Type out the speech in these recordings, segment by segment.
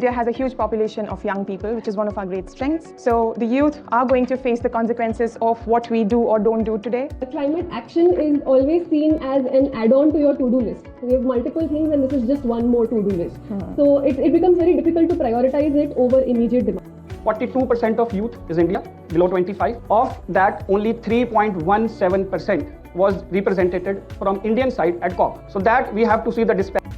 India has a huge population of young people, which is one of our great strengths. So the youth are going to face the consequences of what we do or don't do today. Climate action is always seen as an add-on to your to-do list. We have multiple things and this is just one more to-do list. So it becomes very difficult to prioritize it over immediate demand. 42% of youth is India, below 25. Of that, only 3.17% was represented from Indian side at COP. So that we have to see the disparity.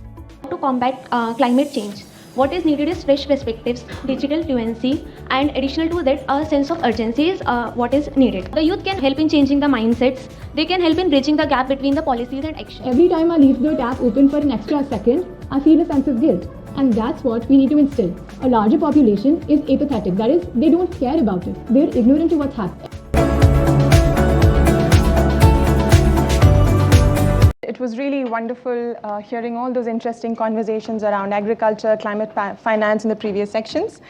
To combat climate change, what is needed is fresh perspectives, digital fluency, and additional to that, a sense of urgency is what is needed. The youth can help in changing the mindsets. They can help in bridging the gap between the policies and action. Every time I leave the tap open for an extra second, I feel a sense of guilt. And that's what we need to instill. A larger population is apathetic. That is, they don't care about it. They're ignorant to what's happening. It was really wonderful hearing all those interesting conversations around agriculture, climate finance in the previous sections.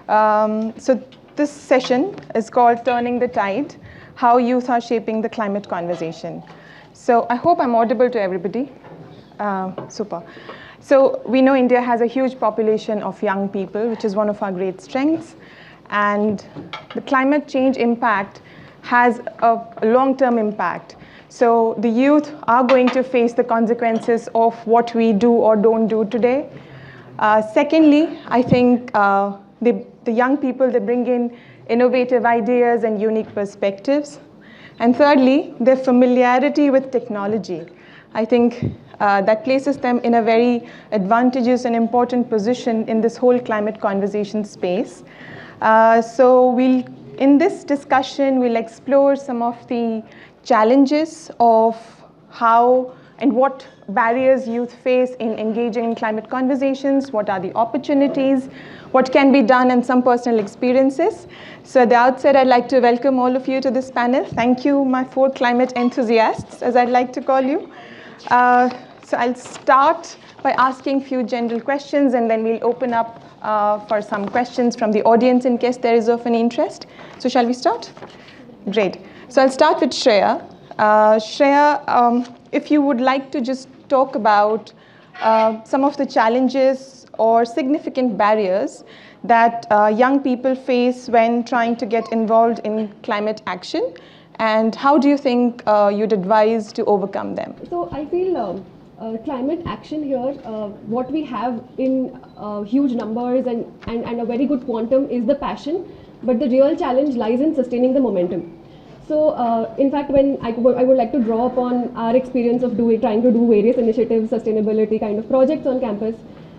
So this session is called Turning the Tide, How Youth Are Shaping the Climate Conversation. So I hope I'm audible to everybody. Super. So we know India has a huge population of young people, which is one of our great strengths. And the climate change impact has a long-term impact. So the youth are going to face the consequences of what we do or don't do today. Secondly, I think the young people, they bring in innovative ideas and unique perspectives. And thirdly, their familiarity with technology. I think that places them in a very advantageous and important position in this whole climate conversation space. So in this discussion, we'll explore some of the challenges of how and what barriers youth face in engaging in climate conversations, what are the opportunities, what can be done, and some personal experiences. So at the outset, I'd like to welcome all of you to this panel. Thank you, my 4 climate enthusiasts, as I'd like to call you. So I'll start by asking a few general questions, and then we'll open up for some questions from the audience in case there is of any interest. So shall we start? Great. So I'll start with Shreya. Shreya, if you would like to just talk about some of the challenges or significant barriers that young people face when trying to get involved in climate action, and how do you think you'd advise to overcome them? So I feel climate action here, what we have in huge numbers and a very good quantum is the passion, but the real challenge lies in sustaining the momentum. So in fact, when I would like to draw upon our experience of trying to do various initiatives, sustainability kind of projects on campus,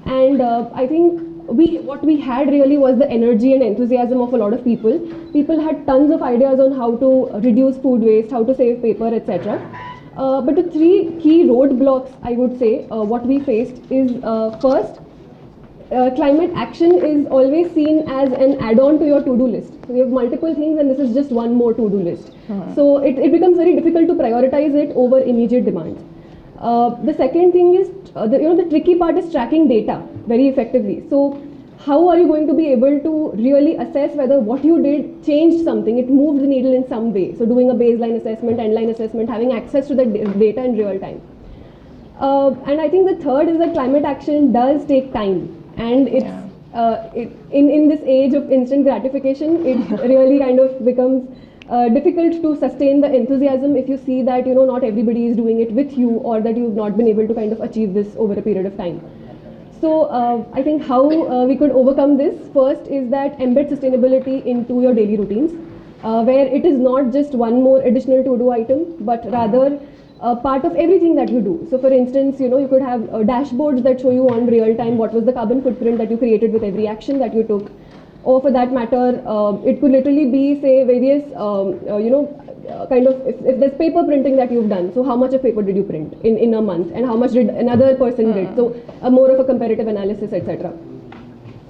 and I think what we had really was the energy and enthusiasm of a lot of people. People had tons of ideas on how to reduce food waste, how to save paper, etc. But the 3 key roadblocks, I would say, what we faced is first, climate action is always seen as an add-on to your to-do list. So we have multiple things and this is just one more to-do list. So it becomes very difficult to prioritize it over immediate demands. The second thing is, the tricky part is tracking data very effectively. So how are you going to be able to really assess whether what you did changed something, it moved the needle in some way? So doing a baseline assessment, endline assessment, having access to the data in real time. And I think the third is that climate action does take time. And it's in this age of instant gratification, it really kind of becomes difficult to sustain the enthusiasm if you see that not everybody is doing it with you, or that you've not been able to kind of achieve this over a period of time. So I think how we could overcome this first is that embed sustainability into your daily routines, where it is not just one more additional to-do item, but rather part of everything that you do. So for instance, you could have dashboards that show you on real time what was the carbon footprint that you created with every action that you took. Or for that matter, it could literally be, say, various, kind of, if there's paper printing that you've done, so how much of paper did you print in a month, and how much did another person did? So more of a comparative analysis, etc.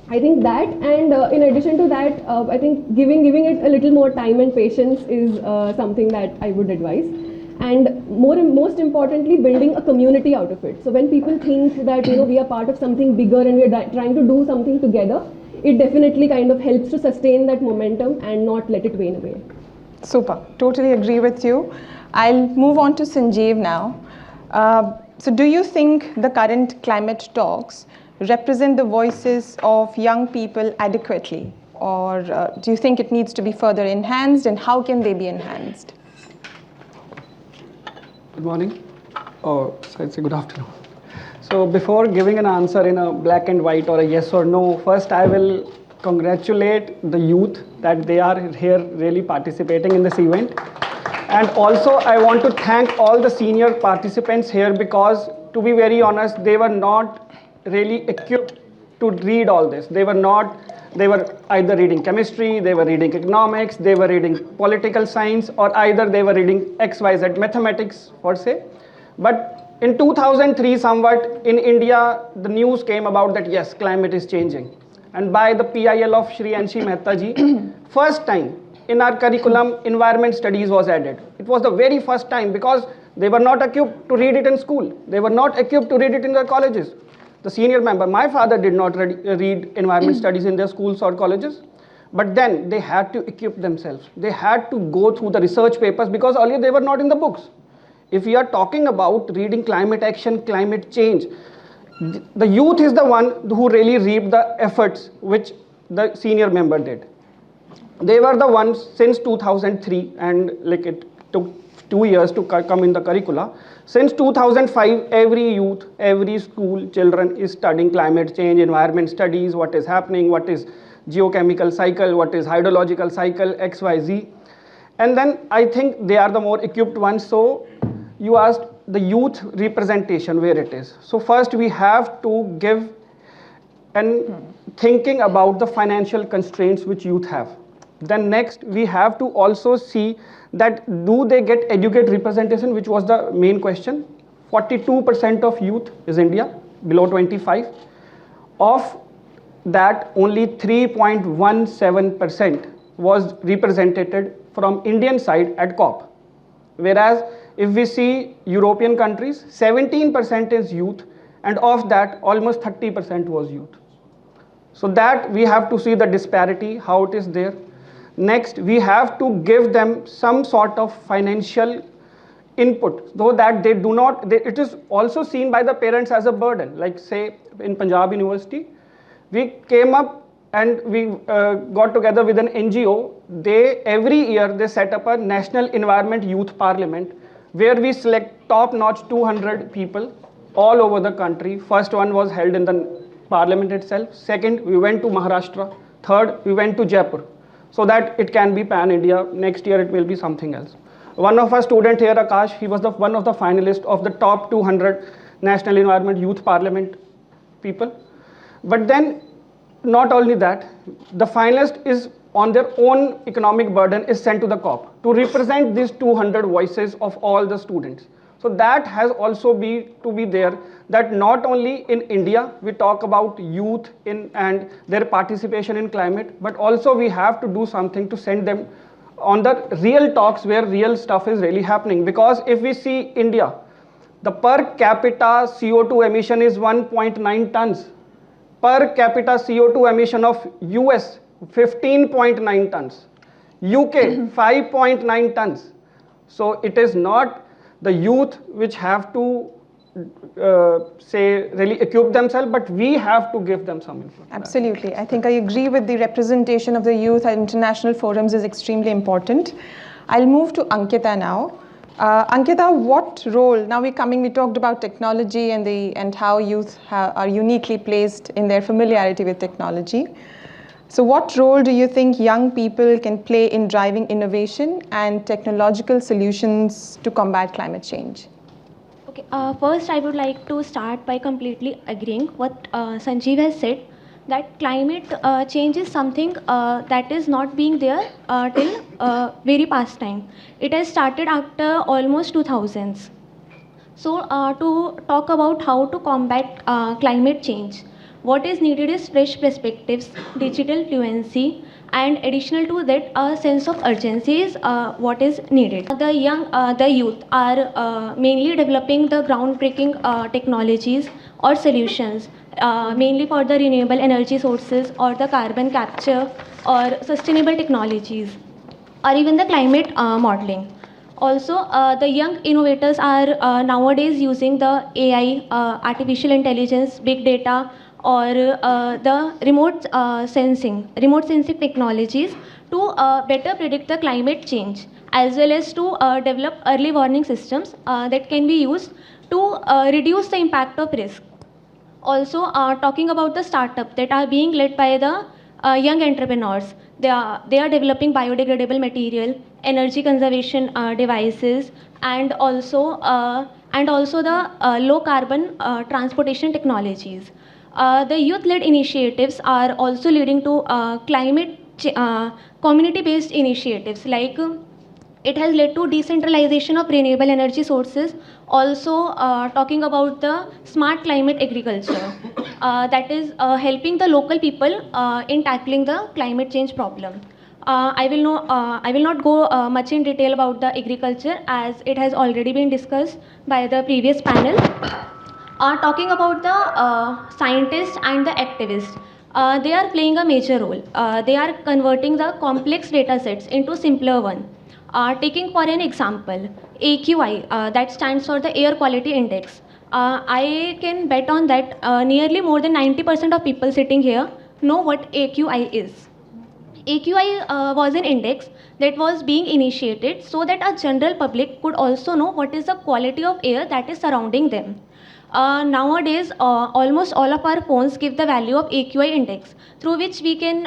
I think that, and in addition to that, I think giving it a little more time and patience is something that I would advise. And most importantly, building a community out of it. So when people think that we are part of something bigger and we are trying to do something together, it definitely kind of helps to sustain that momentum and not let it wane away. Super, totally agree with you. I'll move on to Sanjeev now. So do you think the current climate talks represent the voices of young people adequately? Or do you think it needs to be further enhanced, and how can they be enhanced? Good morning. Oh, so it's a good afternoon. So before giving an answer in a black and white or a yes or no, first I will congratulate the youth that they are here really participating in this event. And also I want to thank all the senior participants here, because to be very honest, they were not really equipped to read all this. They were either reading chemistry, they were reading economics, they were reading political science, or either they were reading XYZ mathematics per se. But in 2003 somewhat in India, the news came about that yes, climate is changing. And by the PIL of Shri Anshi Mehta ji, first time in our curriculum, environment studies was added. It was the very first time, because they were not equipped to read it in school. They were not equipped to read it in their colleges. The senior member, my father did not read environment studies in their schools or colleges. But then they had to equip themselves. They had to go through the research papers, because earlier they were not in the books. If we are talking about reading climate action, climate change, the youth is the one who really reaped the efforts which the senior member did. They were the ones since 2003, and like it took 2 years to come in the curricula. Since 2005, every youth, every school children is studying climate change, environment studies, what is happening, what is geochemical cycle, what is hydrological cycle, XYZ. And then I think they are the more equipped ones. So you asked the youth representation, where it is. So first we have to give and thinking about the financial constraints which youth have. Then next we have to also see that do they get educate representation, which was the main question. 42% of youth is India, below 25. Of that, only 3.17% was represented from Indian side at COP. Whereas if we see European countries, 17% is youth, and of that almost 30% was youth. So that we have to see the disparity, how it is there. Next, we have to give them some sort of financial input, though that they do not, it is also seen by the parents as a burden. Like say in Panjab University, we came up and we got together with an NGO. Every year they set up a National Environment Youth Parliament, where we select top-notch 200 people all over the country. First one was held in the parliament itself. Second, we went to Maharashtra. Third, we went to Jaipur, so that it can be pan-India. Next year it will be something else. One of our student here, Akash, he was one of the finalists of the top 200 National Environment Youth Parliament people. But then, not only that, the finalist is on their own economic burden is sent to the COP to represent these 200 voices of all the students. So that has also to be there, that not only in India we talk about youth and their participation in climate, but also we have to do something to send them on the real talks where real stuff is really happening. Because if we see India, the per capita CO2 emission is 1.9 tons. Per capita CO2 emission of US, 15.9 tons. UK, 5.9 tons. So it is not the youth which have to really equip themselves, but we have to give them some input. Absolutely. I think I agree with the representation of the youth at international forums is extremely important. I'll move to Ankita now. Ankita, what role, now we talked about technology and how youth are uniquely placed in their familiarity with technology. So what role do you think young people can play in driving innovation and technological solutions to combat climate change? Okay, first I would like to start by completely agreeing what Sanjeev has said, that climate change is something that is not being there till very past time. It has started after almost 2000s. So to talk about how to combat climate change, what is needed is fresh perspectives, digital fluency, and additional to that, a sense of urgency is what is needed. The youth are mainly developing the groundbreaking technologies or solutions, mainly for the renewable energy sources or the carbon capture or sustainable technologies, or even the climate modeling. Also, the young innovators are nowadays using the AI, artificial intelligence, big data, or the remote sensing technologies to better predict the climate change, as well as to develop early warning systems that can be used to reduce the impact of risk. Also, talking about the startups that are being led by the young entrepreneurs. They are developing biodegradable material, energy conservation devices, and also the low carbon transportation technologies. The youth led initiatives are also leading to community based initiatives, like it has led to decentralization of renewable energy sources. Also, talking about the smart climate agriculture, that is helping the local people in tackling the climate change problem. I will not go much in detail about the agriculture, as it has already been discussed by the previous panel. Talking about the scientists and the activists, they are playing a major role. They are converting the complex data sets into simpler one. Taking for an example, AQI, that stands for the Air Quality Index. I can bet on that nearly more than 90% of people sitting here know what AQI is. AQI was an index that was being initiated so that a general public could also know what is the quality of air that is surrounding them. Nowadays, almost all of our phones give the value of AQI index, through which we can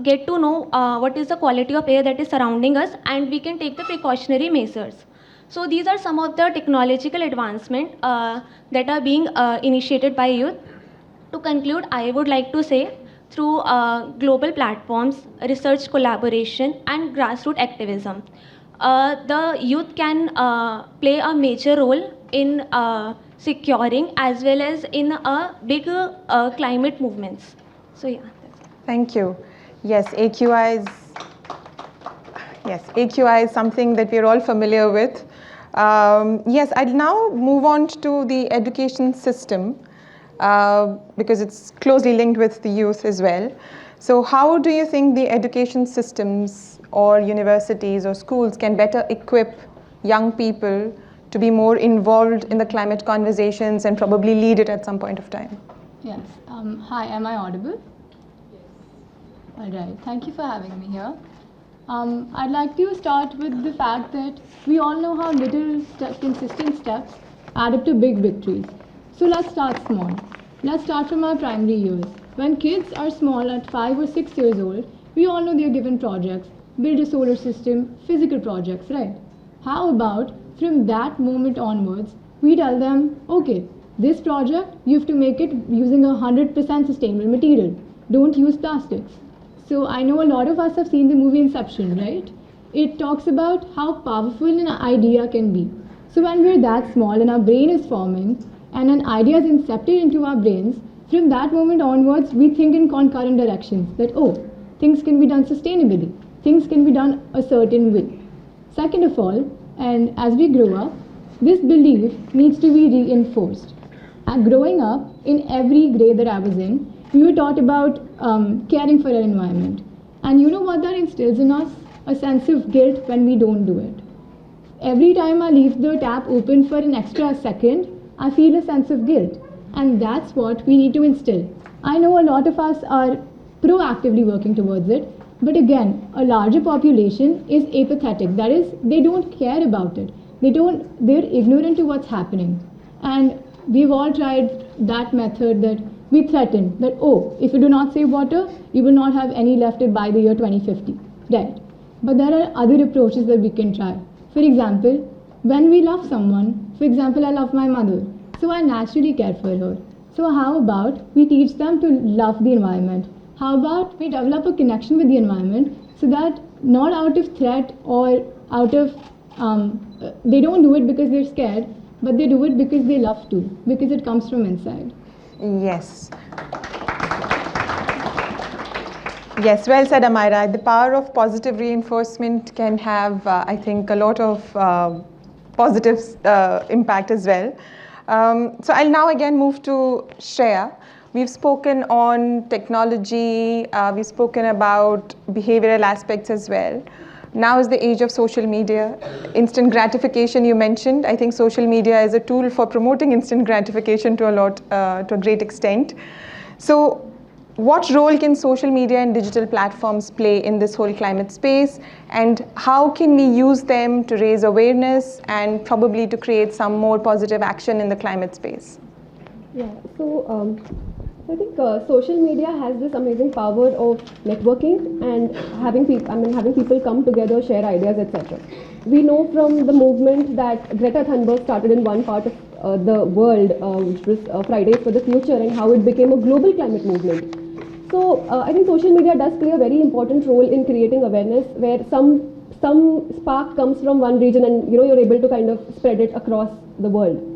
get to know what is the quality of air that is surrounding us, and we can take the precautionary measures. So these are some of the technological advancements that are being initiated by youth. To conclude, I would like to say, through global platforms, research collaboration, and grassroots activism, the youth can play a major role in securing as well as in a big climate movements. So yeah. Thank you. Yes, AQI is something that we're all familiar with. Yes, I'll now move on to the education system because it's closely linked with the youth as well. So how do you think the education systems or universities or schools can better equip young people to be more involved in the climate conversations and probably lead it at some point of time? Yes. Hi, am I audible? Yes. All right. Thank you for having me here. I'd like to start with the fact that we all know how little consistent steps add up to big victories. So let's start small. Let's start from our primary years. When kids are small at 5 or 6 years old, we all know they're given projects, build a solar system, physical projects, right? How about from that moment onwards, we tell them, okay, this project, you have to make it using 100% sustainable material. Don't use plastics. So I know a lot of us have seen the movie Inception, right? It talks about how powerful an idea can be. So when we're that small and our brain is forming and an idea is incepted into our brains, from that moment onwards, we think in concurrent directions that, oh, things can be done sustainably. Things can be done a certain way. Second of all, and as we grow up, this belief needs to be reinforced. Growing up, in every grade that I was in, we were taught about caring for our environment. And you know what that instills in us? A sense of guilt when we don't do it. Every time I leave the tap open for an extra second, I feel a sense of guilt. And that's what we need to instill. I know a lot of us are proactively working towards it, but again, a larger population is apathetic. That is, they don't care about it. They're ignorant to what's happening. And we've all tried that method that we threaten that, oh, if you do not save water, you will not have any left by the year 2050. Right. But there are other approaches that we can try. For example, when we love someone, for example, I love my mother, so I naturally care for her. So how about we teach them to love the environment? How about we develop a connection with the environment so that not out of threat or out of, they don't do it because they're scared, but they do it because they love to, because it comes from inside. Yes. Yes, well said, Amira. The power of positive reinforcement can have, I think, a lot of positive impact as well. So I'll now again move to Shreya. We've spoken on technology, we've spoken about behavioral aspects as well. Now is the age of social media. Instant gratification you mentioned. I think social media is a tool for promoting instant gratification to a great extent. So what role can social media and digital platforms play in this whole climate space, and how can we use them to raise awareness and probably to create some more positive action in the climate space? Yeah, so I think social media has this amazing power of networking and having people come together, share ideas, etc. We know from the movement that Greta Thunberg started in one part of the world, which was Fridays for the Future, and how it became a global climate movement. So I think social media does play a very important role in creating awareness, where some spark comes from one region and you're able to kind of spread it across the world.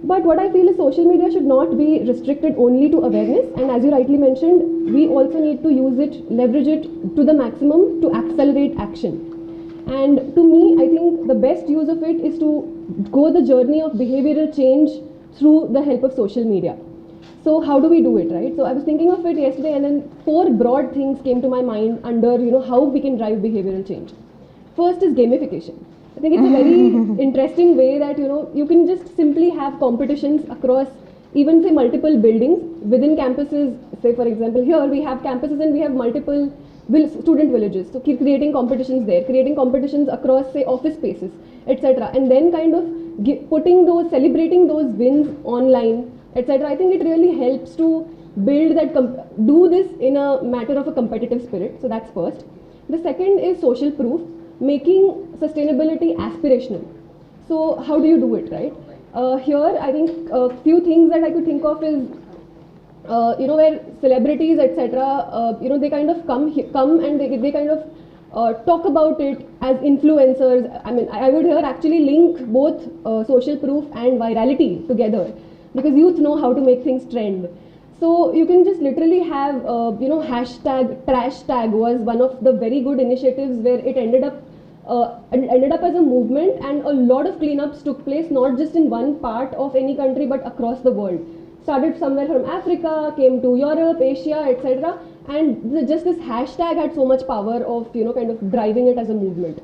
But what I feel is social media should not be restricted only to awareness, and as you rightly mentioned, we also need to use it, leverage it to the maximum to accelerate action. And to me, I think the best use of it is to go the journey of behavioral change through the help of social media. So how do we do it, right? So I was thinking of it yesterday, and then 4 broad things came to my mind under how we can drive behavioral change. First is gamification. I think it's a very interesting way that you can just simply have competitions across even say multiple buildings within campuses. Say for example, here we have campuses and we have multiple student villages. So keep creating competitions there, creating competitions across say office spaces, etc. And then kind of celebrating those wins online, etc. I think it really helps to build that, do this in a matter of a competitive spirit. So that's first. The second is social proof, making sustainability aspirational. So how do you do it, right? Here I think a few things that I could think of is, where celebrities, etc., they kind of come and they kind of talk about it as influencers. I mean, I would here actually link both social proof and virality together, because youth know how to make things trend. So you can just literally have, hashtag trash tag was one of the very good initiatives where it ended up as a movement, and a lot of cleanups took place, not just in one part of any country but across the world. Started somewhere from Africa, came to Europe, Asia, etc. And just this hashtag had so much power of kind of driving it as a movement.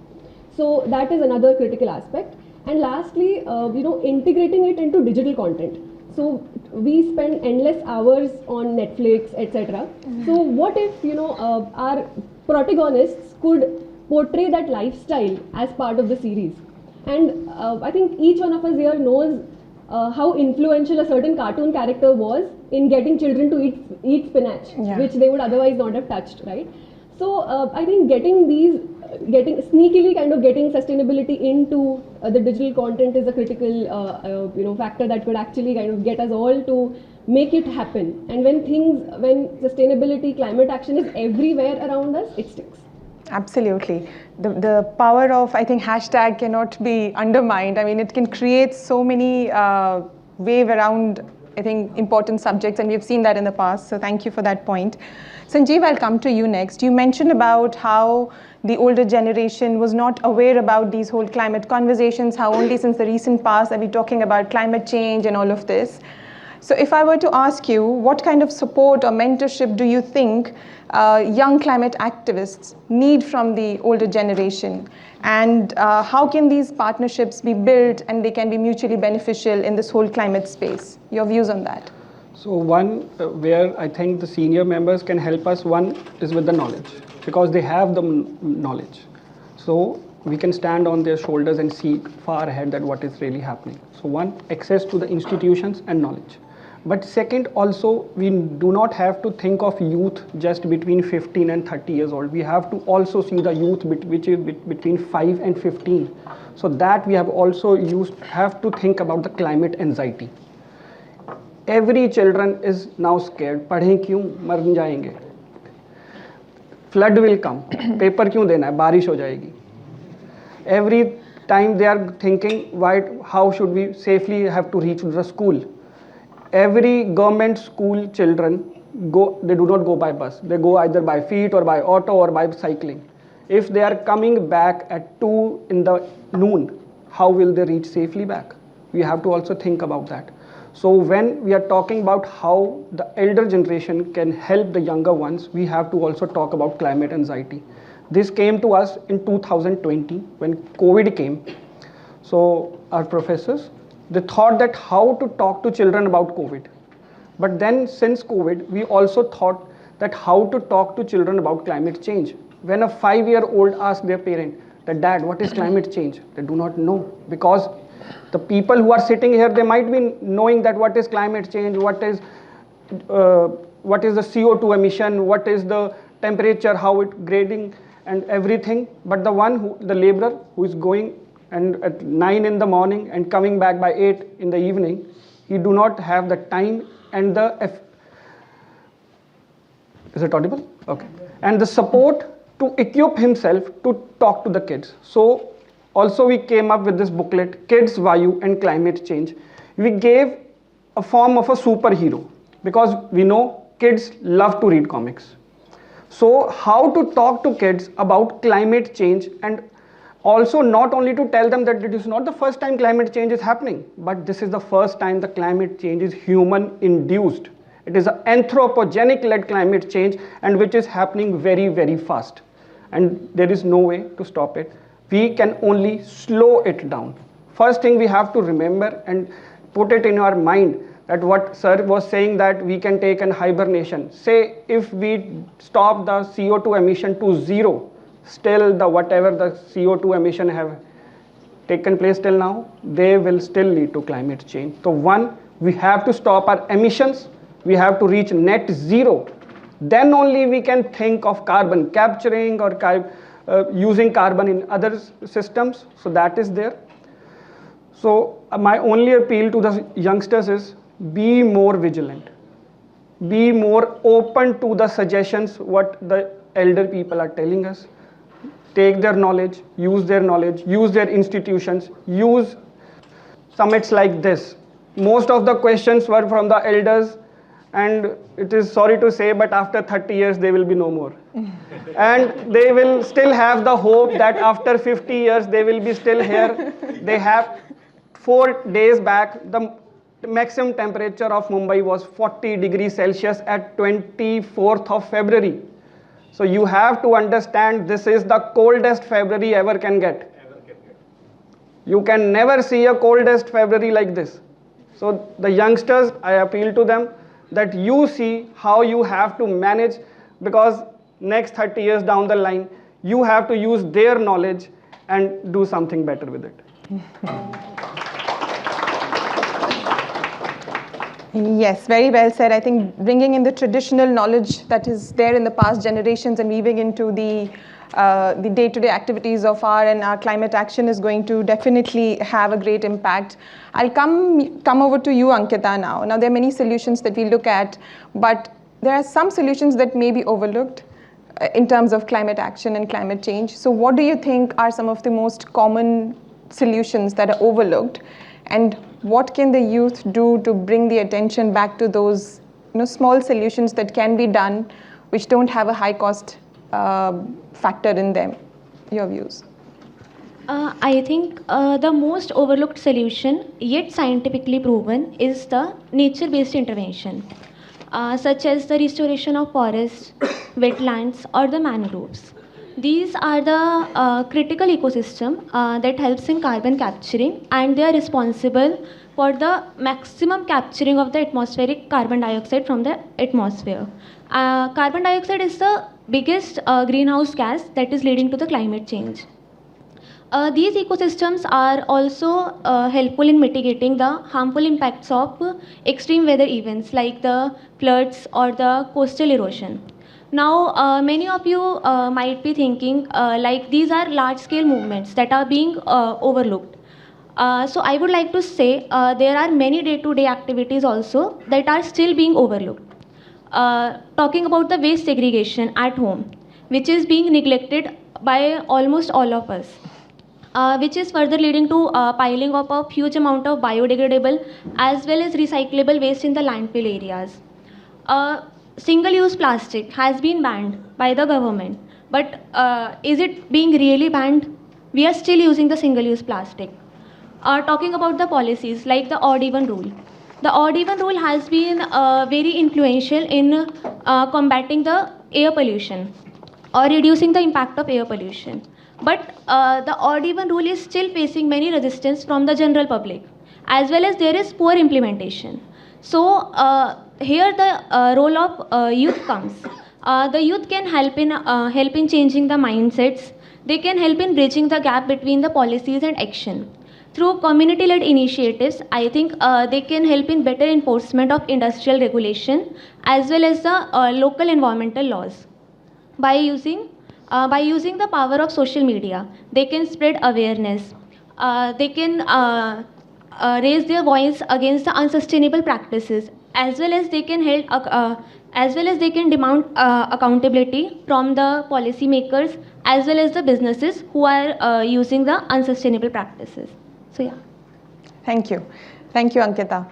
So that is another critical aspect. And lastly, integrating it into digital content. So we spend endless hours on Netflix, etc. So what if our protagonists could portray that lifestyle as part of the series? And I think each one of us here knows how influential a certain cartoon character was in getting children to eat spinach, which they would otherwise not have touched, right? So I think sneakily getting sustainability into the digital content is a critical factor that could actually kind of get us all to make it happen. And when sustainability, climate action is everywhere around us, it sticks. Absolutely. The power of, I think, hashtag cannot be undermined. I mean, it can create so many wave around, I think, important subjects, and we've seen that in the past. So thank you for that point. Sanjeev, I'll come to you next. You mentioned about how the older generation was not aware about these whole climate conversations, how only since the recent past are we talking about climate change and all of this. So if I were to ask you, what kind of support or mentorship do you think young climate activists need from the older generation? And how can these partnerships be built and they can be mutually beneficial in this whole climate space? Your views on that? So one where I think the senior members can help us, one is with the knowledge, because they have the knowledge. So we can stand on their shoulders and see far ahead that what is really happening. So one, access to the institutions and knowledge. But second, also, we do not have to think of youth just between 15 and 30 years old. We have to also see the youth which is between 5 and 15. So that we have also have to think about the climate anxiety. Every children is now scared. पढ़ें क्यों? मर जाएंगे. Flood will come. Paper क्यों देना है? बारिश हो जाएगी. Every time they are thinking, how should we safely have to reach the school? Every government school children they do not go by bus. They go either by feet or by auto or by cycling. If they are coming back at 2 in the noon, how will they reach safely back? We have to also think about that. So when we are talking about how the elder generation can help the younger ones, we have to also talk about climate anxiety. This came to us in 2020 when COVID came. So our professors, they thought that how to talk to children about COVID. But then since COVID, we also thought that how to talk to children about climate change. When a 5-year-old asks their parent, that dad, what is climate change? They do not know, because the people who are sitting here, they might be knowing that what is climate change, what is the CO2 emission, what is the temperature, how it grading and everything. But the laborer who is going and at 9 in the morning and coming back by 8 in the evening, he do not have the time and is it audible? Okay. And the support to equip himself to talk to the kids. So also we came up with this booklet, Kids, Vayu and Climate Change. We gave a form of a superhero because we know kids love to read comics. So how to talk to kids about climate change, and also not only to tell them that it is not the first time climate change is happening, but this is the first time the climate change is human induced. It is an anthropogenic led climate change, and which is happening very, very fast. And there is no way to stop it. We can only slow it down. First thing we have to remember and put it in our mind that what sir was saying, that we can take an hibernation. Say if we stop the CO2 emission to 0, still the whatever the CO2 emission have taken place till now, they will still lead to climate change. So one, we have to stop our emissions. We have to reach net zero. Then only we can think of carbon capturing or using carbon in other systems. So that is there. So my only appeal to the youngsters is be more vigilant. Be more open to the suggestions what the elder people are telling us. Take their knowledge, use their institutions, use summits like this. Most of the questions were from the elders, and it is sorry to say, but after 30 years they will be no more. And they will still have the hope that after 50 years they will be still here. They have 4 days back, the maximum temperature of Mumbai was 40 degrees Celsius at 24th of February. So you have to understand this is the coldest February ever can get. You can never see a coldest February like this. So the youngsters, I appeal to them that you see how you have to manage, because next 30 years down the line, you have to use their knowledge and do something better with it. Yes, very well said. I think bringing in the traditional knowledge that is there in the past generations and weaving into the day-to-day activities of our climate action is going to definitely have a great impact. I'll come over to you, Ankita, now. Now, there are many solutions that we look at, but there are some solutions that may be overlooked in terms of climate action and climate change. So what do you think are some of the most common solutions that are overlooked? And what can the youth do to bring the attention back to those small solutions that can be done, which don't have a high cost factor in them? Your views? I think the most overlooked solution, yet scientifically proven, is the nature-based intervention, such as the restoration of forests, wetlands, or the mangroves. These are the critical ecosystem that helps in carbon capturing, and they are responsible for the maximum capturing of the atmospheric carbon dioxide from the atmosphere. Carbon dioxide is the biggest greenhouse gas that is leading to the climate change. These ecosystems are also helpful in mitigating the harmful impacts of extreme weather events like the floods or the coastal erosion. Now, many of you might be thinking like these are large-scale movements that are being overlooked. So I would like to say there are many day-to-day activities also that are still being overlooked. Talking about the waste segregation at home, which is being neglected by almost all of us, which is further leading to piling up of huge amount of biodegradable as well as recyclable waste in the landfill areas. Single-use plastic has been banned by the government, but is it being really banned? We are still using the single-use plastic. Talking about the policies like the odd-even rule. The odd-even rule has been very influential in combating the air pollution. or reducing the impact of air pollution. But the odd even rule is still facing many resistance from the general public, as well as there is poor implementation. So here the role of youth comes. The youth can help in changing the mindsets. They can help in bridging the gap between the policies and action. Through community-led initiatives, I think they can help in better enforcement of industrial regulation as well as the local environmental laws. By using the power of social media, they can spread awareness. They can raise their voice against the unsustainable practices, as well as they can demand accountability from the policymakers as well as the businesses who are using the unsustainable practices. So yeah. Thank you. Thank you, Ankita.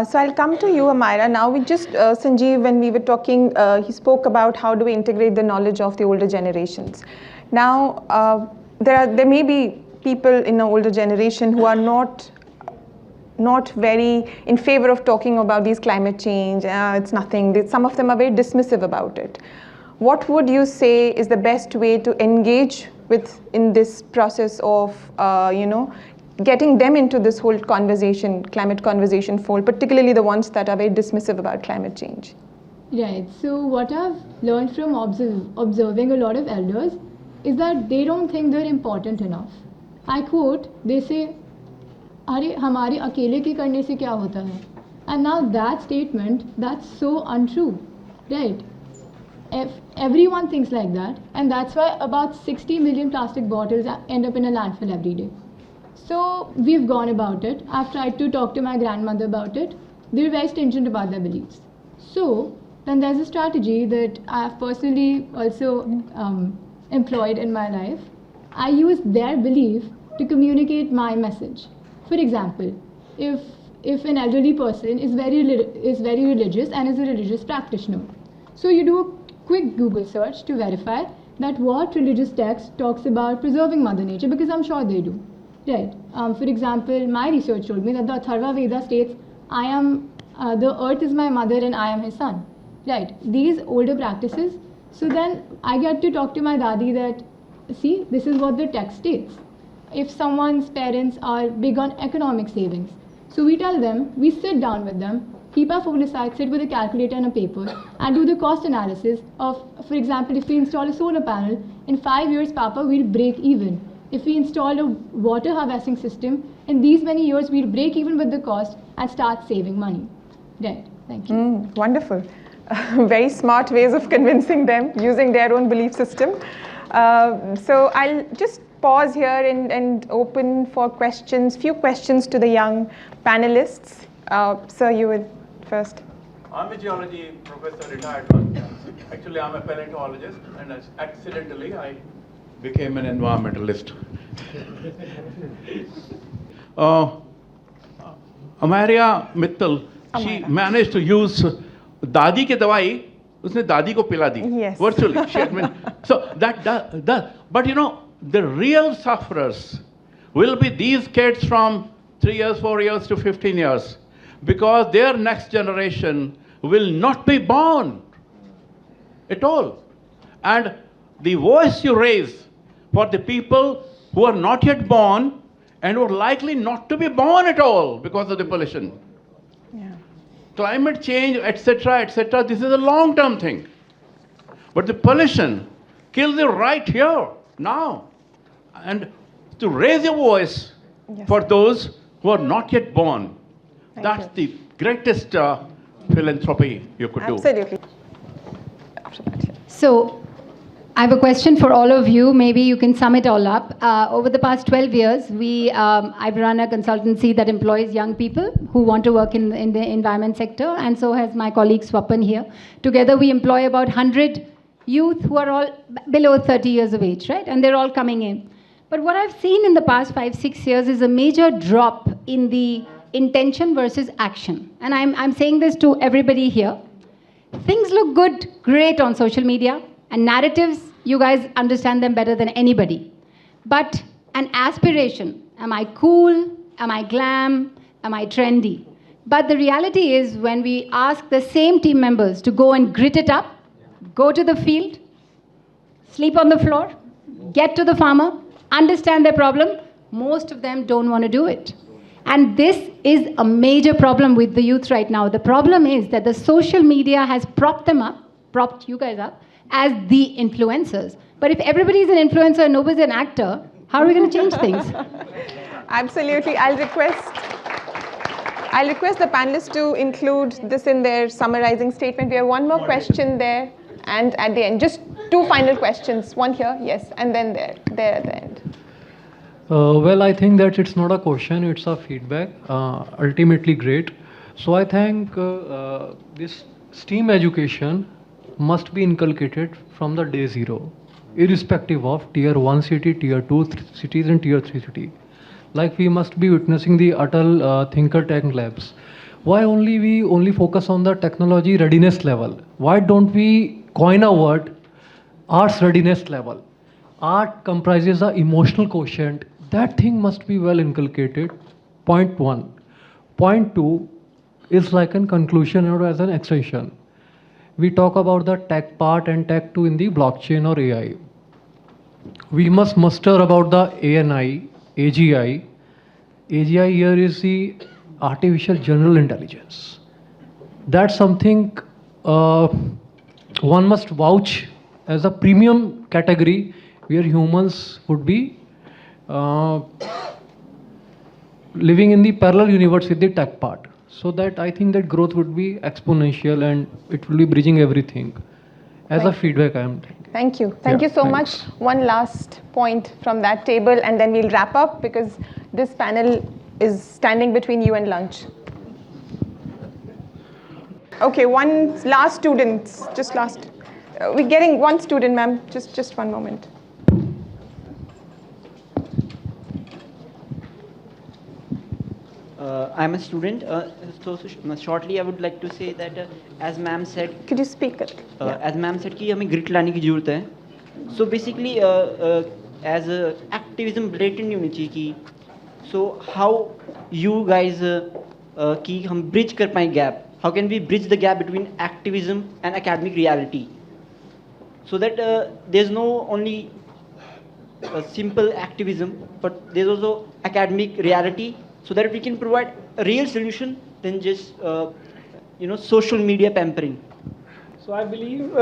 So I'll come to you, Amira. Now we just, Sanjeev, when we were talking, he spoke about how do we integrate the knowledge of the older generations. Now, there may be people in the older generation who are not very in favor of talking about these climate change. It's nothing. Some of them are very dismissive about it. What would you say is the best way to engage in this process of, getting them into this whole conversation, climate conversation fold, particularly the ones that are very dismissive about climate change? Right. So what I've learned from observing a lot of elders is that they don't think they're important enough. I quote, they say, "Arey, hamare akele ki karne se kya hota hai?" And now that statement, that's so untrue, right? If everyone thinks like that, and that's why about 60 million plastic bottles end up in a landfill every day. So we've gone about it. I've tried to talk to my grandmother about it. They're very stringent about their beliefs. So then there's a strategy that I've personally also employed in my life. I use their belief to communicate my message. For example, if an elderly person is very religious and is a religious practitioner, so you do a quick Google search to verify that what religious text talks about preserving Mother Nature, because I'm sure they do. Right. For example, my research told me that the Atharva Veda states, the earth is my mother and I am his son. Right. These older practices. So then I get to talk to my dadi that, see, this is what the text states. If someone's parents are big on economic savings, so we tell them, we sit down with them, keep our phone aside, sit with a calculator and a paper, and do the cost analysis of, for example, if we install a solar panel, in 5 years, Papa, we'll break even. If we install a water harvesting system, in these many years, we'll break even with the cost and start saving money. Right. Thank you. Wonderful. Very smart ways of convincing them using their own belief system. So I'll just pause here and open for questions, few questions to the young panelists. Sir, you will first. I'm a geology professor, retired one. Actually, I'm a paleontologist, and accidentally I became an environmentalist. Amaria Mittal, she managed to use Dadi ke dawai, usne Dadi ko pila di. Yes. Virtually. So that does. But the real sufferers will be these kids from 3 years, 4 years to 15 years, because their next generation will not be born at all. And the voice you raise for the people who are not yet born and who are likely not to be born at all because of the pollution. Yeah. Climate change, etc., this is a long-term thing. But the pollution kills you right here, now. And to raise your voice for those who are not yet born, that's the greatest philanthropy you could do. Absolutely. So, I have a question for all of you. Maybe you can sum it all up. Over the past 12 years, I've run a consultancy that employs young people who want to work in the environment sector, and so has my colleague Swapan here. Together, we employ about 100 youth who are all below 30 years of age, right? And they're all coming in. But what I've seen in the past 5-6 years is a major drop in the intention versus action. And I'm saying this to everybody here. Things look good, great on social media. And narratives, you guys understand them better than anybody. But an aspiration, am I cool? Am I glam? Am I trendy? But the reality is when we ask the same team members to go and grit it up, go to the field, sleep on the floor, get to the farmer, understand their problem. Most of them don't want to do it. And this is a major problem with the youth right now. The problem is that the social media has propped you guys up, as the influencers. But if everybody is an influencer and nobody's an actor, how are we going to change things? Absolutely. I'll request the panelists to include this in their summarizing statement. We have one more question there, and at the end, just two final questions. One here, yes, and then there at the end. Well, I think that it's not a question, it's a feedback, ultimately great. So I think this STEAM education must be inculcated from the day zero, irrespective of tier 1 city, tier 2 cities and tier 3 city. Like we must be witnessing the Atal Thinker Tank labs. Why we only focus on the technology readiness level? Why don't we coin a word, arts readiness level? Art comprises the emotional quotient. That thing must be well inculcated. Point 1. Point 2 is like a conclusion or as an extension. We talk about the tech part and tech 2 in the blockchain or AI. We must muster about the ANI, AGI. AGI here is the artificial general intelligence. That's something one must vouch as a premium category where humans would be living in the parallel universe with the tech part. So that I think that growth would be exponential and it will be bridging everything. As a feedback, I am thinking. Thank you. Thank you so much. One last point from that table, and then we'll wrap up because this panel is standing between you and lunch. Okay, one last student, just last. We're getting one student, ma'am. Just one moment. I'm a student, so shortly I would like to say that as ma'am said, could you speak it? As ma'am said कि हमें grit लाने की ज़रूरत है. So basically as activism blatant नहीं होनी चाहिए कि so how you guys कि हम bridge कर पाएं gap, how can we bridge the gap between activism and academic reality so that there's no only simple activism but there's also academic reality, so that we can provide a real solution than just social media pampering. So I believe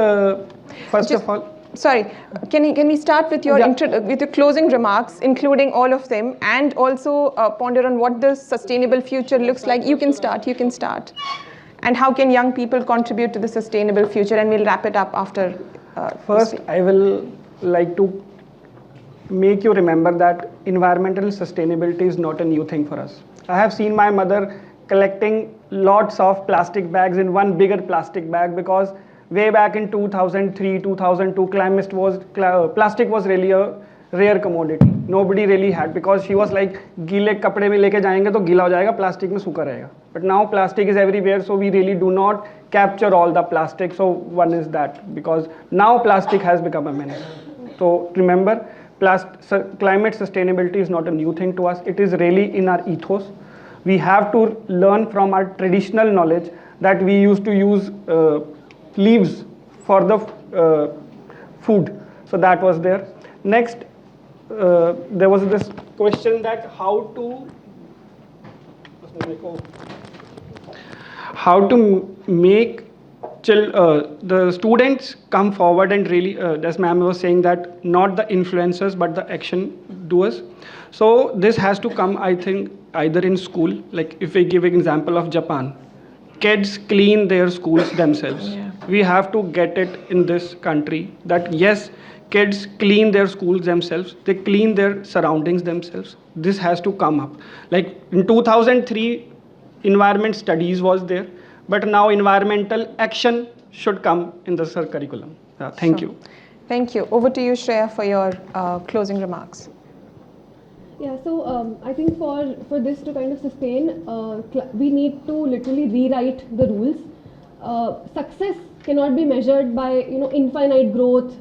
first of all, sorry, can we start with your with your closing remarks, including all of them, and also ponder on what the sustainable future looks like? You can start. And how can young people contribute to the sustainable future? And we'll wrap it up after. First, I will like to make you remember that environmental sustainability is not a new thing for us. I have seen my mother collecting lots of plastic bags in one bigger plastic bag because way back in 2003, 2002, plastic was really a rare commodity. Nobody really had, because she was like, गीले कपड़े में लेके जाएंगे तो गीला हो जाएगा, plastic में सूखा रहेगा. But now plastic is everywhere, so we really do not capture all the plastic. So one is that, because now plastic has become a menace. So remember, climate sustainability is not a new thing to us. It is really in our ethos. We have to learn from our traditional knowledge that we used to use leaves for the food. So that was there. Next, there was this question that how to make the students come forward and really, as ma'am was saying, that not the influencers but the action doers. So this has to come, I think, either in school, like if we give an example of Japan, kids clean their schools themselves. Yeah. We have to get it in this country that yes, kids clean their schools themselves, they clean their surroundings themselves. This has to come up. Like in 2003, environment studies was there, but now environmental action should come in the curriculum. Thank you. Thank you. Over to you, Shreya, for your closing remarks. Yeah, so I think for this to kind of sustain, we need to literally rewrite the rules. Success cannot be measured by infinite growth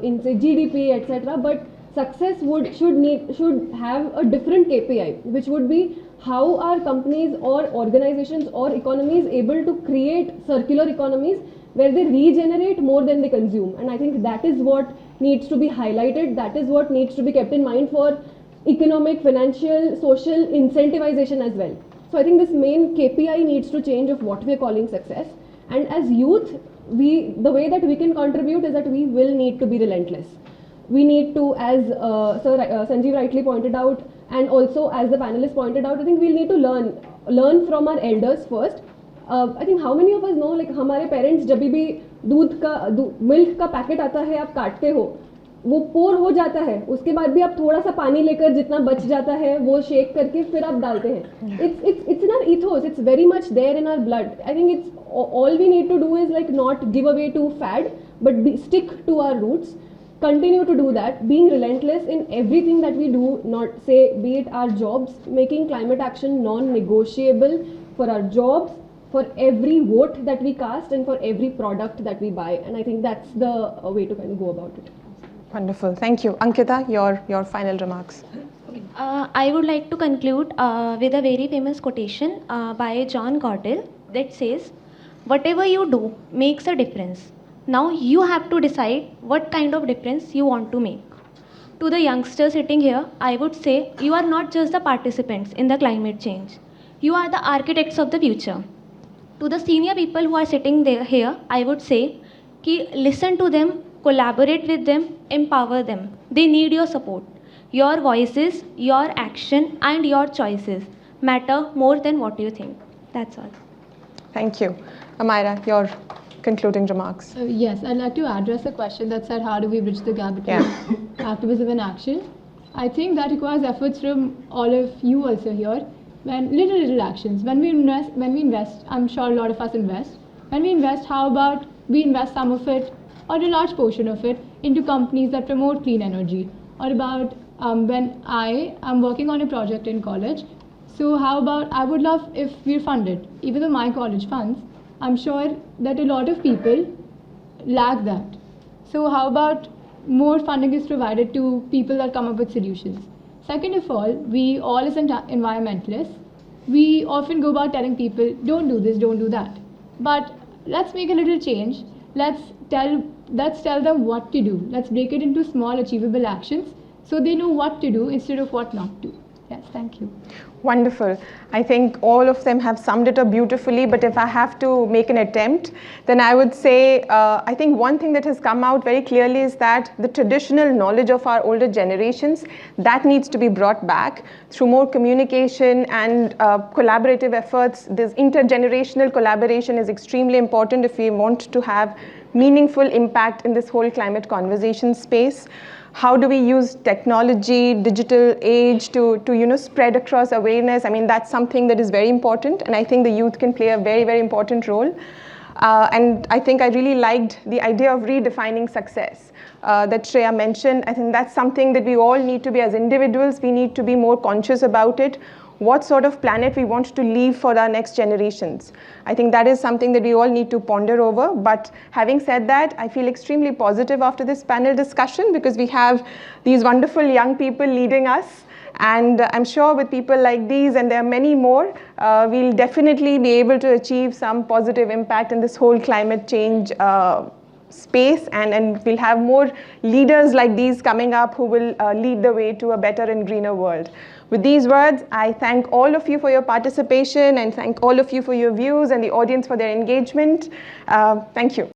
in say GDP, etc. But success should have a different KPI, which would be how are companies or organizations or economies able to create circular economies where they regenerate more than they consume. And I think that is what needs to be highlighted. That is what needs to be kept in mind for economic, financial, social incentivization as well. So I think this main KPI needs to change of what we are calling success. And as youth, the way that we can contribute is that we will need to be relentless. We need to, as Sanjeev rightly pointed out, and also as the panelists pointed out, I think we'll need to learn from our elders first. I think how many of us know, like हमारे parents जब भी milk का packet आता है आप काटते हो, वो pour हो जाता है, उसके बाद भी आप थोड़ा सा पानी लेकर जितना बच जाता है वो shake करके फिर आप डालते हैं. It's in our ethos. It's very much there in our blood. I think it's all we need to do is like not give away to fad, but stick to our roots. Continue to do that, being relentless in everything that we do, not say, be it our jobs, making climate action non-negotiable for our jobs, for every vote that we cast and for every product that we buy. And I think that's the way to kind of go about it. Wonderful, thank you. Ankita, your final remarks. I would like to conclude with a very famous quotation by John Cottle that says, whatever you do makes a difference. Now you have to decide what kind of difference you want to make. To the youngsters sitting here, I would say you are not just the participants in the climate change. You are the architects of the future. To the senior people who are sitting here, I would say, listen to them, collaborate with them, empower them. They need your support. Your voices, your action and your choices matter more than what you think. That's all. Thank you. Amira, your concluding remarks. Yes, I'd like to address a question that said, how do we bridge the gap between activism and action? I think that requires efforts from all of you also here. When little actions. When we invest, I'm sure a lot of us invest. When we invest, how about we invest some of it or a large portion of it into companies that promote clean energy? Or about when I am working on a project in college, so how about I would love if we're funded, even though my college funds, I'm sure that a lot of people lack that. So how about more funding is provided to people that come up with solutions? Second of all, we all as environmentalists, we often go about telling people, don't do this, don't do that. But let's make a little change. Let's tell them what to do. Let's break it into small achievable actions so they know what to do instead of what not to. Yes, thank you. Wonderful. I think all of them have summed it up beautifully, but if I have to make an attempt, then I would say, I think one thing that has come out very clearly is that the traditional knowledge of our older generations, that needs to be brought back through more communication and collaborative efforts. This intergenerational collaboration is extremely important if we want to have meaningful impact in this whole climate conversation space. How do we use technology, digital age to spread across awareness? I mean, that's something that is very important, and I think the youth can play a very, very important role. And I think I really liked the idea of redefining success that Shreya mentioned. I think that's something that we all need to be, as individuals, we need to be more conscious about it. What sort of planet we want to leave for our next generations. I think that is something that we all need to ponder over. But having said that, I feel extremely positive after this panel discussion because we have these wonderful young people leading us. And I'm sure with people like these, and there are many more, we'll definitely be able to achieve some positive impact in this whole climate change space, and we'll have more leaders like these coming up who will lead the way to a better and greener world. With these words, I thank all of you for your participation and thank all of you for your views and the audience for their engagement. Thank you.